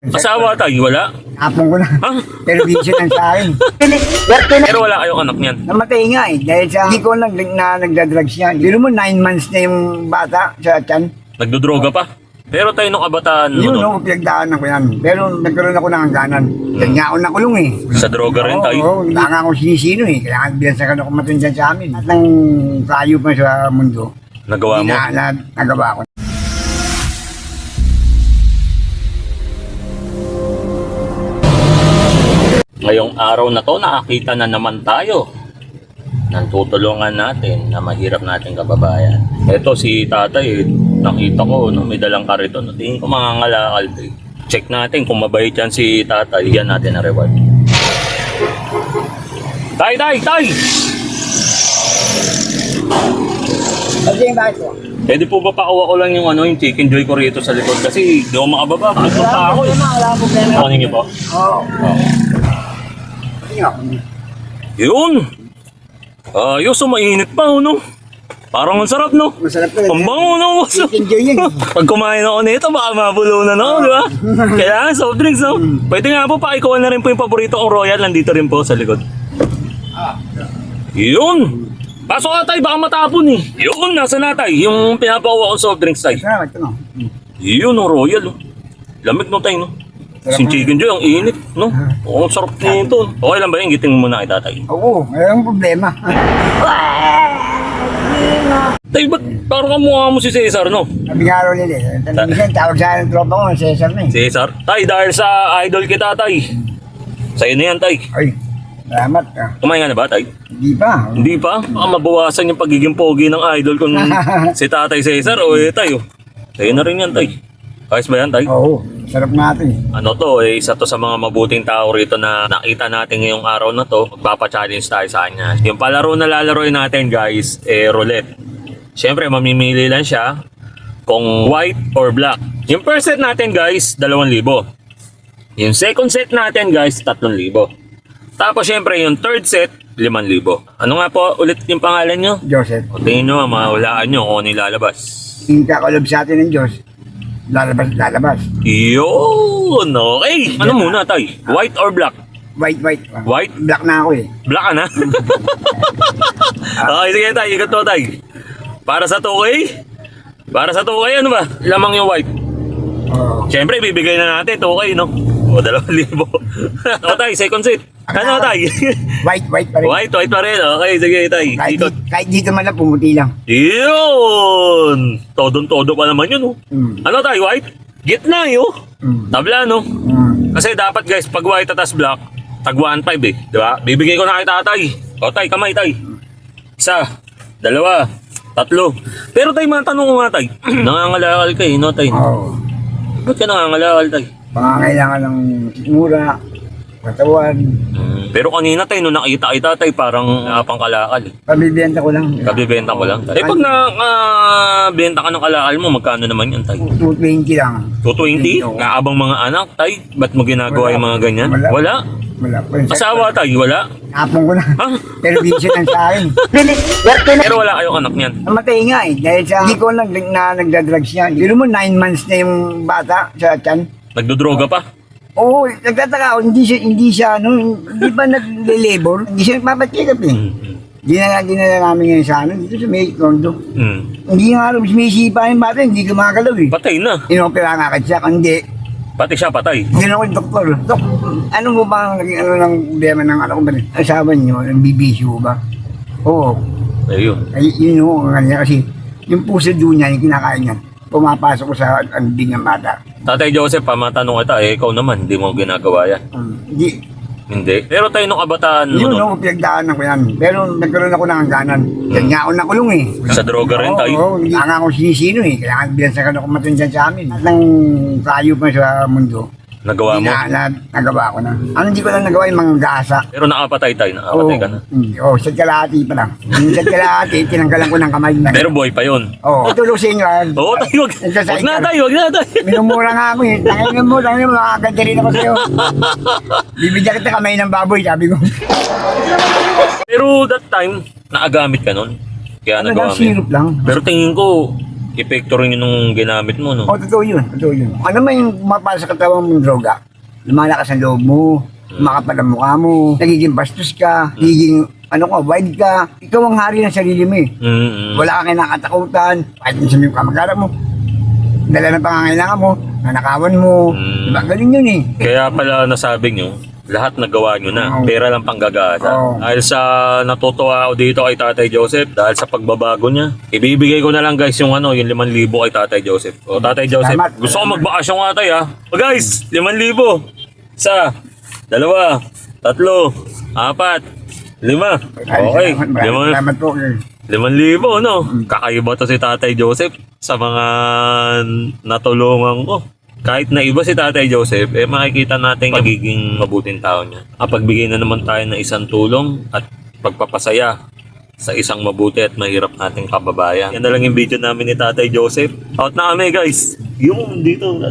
Asawa tayo, wala? Hapon ko na. Ha? Pero busy lang sa akin. Pero wala kayong anak niyan. Namatay nga eh. Dahil sa hindi ko nagdadrugs yan. Biro mo 9 months na yung bata sa tiyan. Nagdodroga pa. Pero tayo nung kabataan mo, Yun no? no, pinagdaanan ko yan. Pero nagkaroon ako ng hangganan. Dahil nga ako nakulong eh. Sa droga rin tayo. Oo, hindi nga ako sinisino eh. Kaya binansagan ako matundyan sa amin. At ang tayo pa sa mundo. Nagawa mo. Nagawa ko. Ngayong araw na to, nakakita na naman tayo ng tutulungan natin na mahirap nating kababayan. Ito si tatay, nakita ko, no, may dalang kariton. Tingin ko mangangalakal. Check natin kung mabait yan si tatay. Yan natin na reward. Tay! Kasi yung bakit ko? Pwede po ba pakuha ko lang yung chicken joy ko rito sa likod? Kasi di ako makababa. Pagod pa ako eh. Wala akong problema. Kunin niyo po? Oo. Oh. Tingnan ako. Yun! Ayos, mainit pa, no? Parang ang sarap, no? Masarap talaga. Pambango, no? Enjoy yan. Pag kumain ako nito, baka mabulo na, no? Di ba? Kailangan soft drinks, no? Pwede nga po, pakikuha na rin po yung paborito kong Royal. Nandito rin po sa likod. Yun! Pasok ka tayo, baka matapon eh. Yun, nasa na tayo. Yung pinapakuha kong soft drinks tayo. Salamat ko no. Yun, no, Royal, no? Lamig, no, tayo, no? Sin chicken joy, ang init, no? Oo, sarap nito. Okay lang ba yung giting mo muna kay tatay? Oo, mayroong problema. Tay, ba't parang kamukha mo si Cesar, no? Sabi nga raw nila eh. Minsan tawag sa akin ng tropa ko, Cesar na eh. Cesar? Tay, dahil sa idol kita, tay. Sa'yo na yan, tay. Ay, salamat ka. Kumain ka na ba, tay? Hindi pa. Hindi pa? Baka mabawasan yung pagiging pogi ng idol kung si tatay Cesar o tayo. Sa'yo na rin yan, tay. Ayos ba yan, tay? Oo, sarap natin eh. Ano to, isa to sa mga mabuting tao rito na nakita natin ngayong araw na to. Magpapa-challenge tayo sa kanya. Yung palaro na lalaroin natin, guys, roulette. Siyempre, mamimili lang siya kung white or black. Yung first set natin, guys, 2,000. Yung second set natin, guys, 3,000. Tapos, siyempre, yung third set, 5,000. Ano nga po ulit yung pangalan nyo? Joseph, O tingin nyo, mahulaan nyo kung ano yung lalabas. yung kakalob sa atin ng Diyos, lalabas. Yun! Okay! Ano muna, tay? White or black? White. White? Black na ako eh. Black ka na? Okay, sige tay, ikot to tay. Para sa 2K? Para sa 2K, ano ba? Lamang yung white. Oo. Siyempre, bibigay na natin 2K, no? O, 2,000. O tay, second seat. Ano tay? White pa rin. White pa rin. Okay, sige tay. Ikot. Kahit dito man lang, pumuti lang. Yun! Todong-todo pa naman yun, oh. Ano tay, white? Gitna, yun. Tabla, no? Kasi dapat guys, pag white at black, tag 1.5 eh. Di ba? Bibigay ko na kay tatay. O tay, kamay tay. 1, 2, 3. Pero tay, matanong ko nga tay. Nangangalakal ka eh, no tay? Oo. Ba't ka nangangalakal tay? Pangangailangan ng mura, katawan, Pero kanina tay, nung nakita kay tatay, parang napang kalakal eh. pabibenta ko lang. Kabibenta ko lang. Eh pag nakabenta ka ng kalakal mo, magkano naman yan tay? 220 lang. 220? Naabang mga anak tay? Ba't mo ginagawa yung mga ganyan? Wala? Wala. Asawa tay, wala? Hapon ko na. Ha? Pero busy lang sa akin. Pero wala kayong anak niyan. Namatay nga eh. Dahil sa hindi ko nagdadrugs yan. Biro mo 9 months na yung bata sa tiyan. Nagdodroga pa? Oo, nagtataka ako. Hindi siya hindi ba nagle-labor? Hindi siya nagpapacheck up eh. Dinala namin ngayon sa dito sa may condo. Hindi nga rin, sumisipa yung bata, hindi gumagalaw eh. Patay na. Inopera nga kasi siya, hindi. Pati siya patay. Hindi na ako yung doktor. Dok, ano mo ba naging ng problema ng anak ko ba? Asawa niyo, nagbibisyo ba? Oo. Ayun. Ay, yun yung kanya kasi yung puso doon niya, yung kinakain niya, pumapasok ko sa anding ng bata. Tatay Joseph, matanong kita, ikaw naman, hindi mo ginagawa yan. Hindi. Pero tayo nung kabataan mo, Yun, no? pinagdaanan ko yan. Pero nagkaroon ako ng hangganan. Dahil nga ako nakulong eh. Sa droga rin tayo. Oo, hindi nga ako sinisino eh. Kailangan binansagan ako matundyan sa amin. At ang tayo pa sa mundo, Nagawa mo. nagawa ko na. Ang hindi ko lang nagawa yung mga gasa. Pero nakapatay tayo, nakapatay ka na. Oo, sa kalahati pa lang. Yung sa kalahati, tinanggalan ko ng kamay na. Pero boy pa yun. Oo, tutulog sa inyo. Oo, tayo, wag na tayo, wag na tayo. Minumura nga ako eh. Tangin mo, makakaganda rin ako sa'yo. Bibigyan kita kamay ng baboy, sabi ko. Pero that time, nakagamit ka nun. Kaya Ano nagawa mo. lang, sirup lang. Pero tingin ko, epekto rin yun nung ginamit mo, no? O, totoo yun. Totoo yun. Ano man yung mapasa sa katawan mong droga, lumalakas ang loob mo, makapal ang mukha mo, nagiging bastos ka, nagiging wild ka. Ikaw ang hari ng sarili mo eh. Wala kang kinakatakutan, kahit sa mga kamag-anak mo. Dala ng pangangailangan mo, nanakawan mo. Diba? Ganun yun eh. Kaya pala nasabi nyo, lahat nagawa nyo na. Oo. Pera lang panggagasa. Oo. Dahil sa natutuwa ako dito kay Tatay Joseph, dahil sa pagbabago niya, ibibigay ko na lang guys yung yung 5,000 kay Tatay Joseph. O Tatay Joseph, Salamat. gusto ko magbakasyon nga tayo ha. O guys, 5,000. Isa, dalawa, tatlo, apat, 5. Okay, Salamat po. 5,000, no? Kakaiba to si Tatay Joseph sa mga natulungan ko. Kahit na iba si Tatay Joseph, makikita natin magiging mabuting tao niya. Pagbigay na naman tayo ng isang tulong at pagpapasaya sa isang mabuti at mahirap nating kababayan. Yan na lang yung video namin ni Tatay Joseph. Out na kami guys! Yung dito,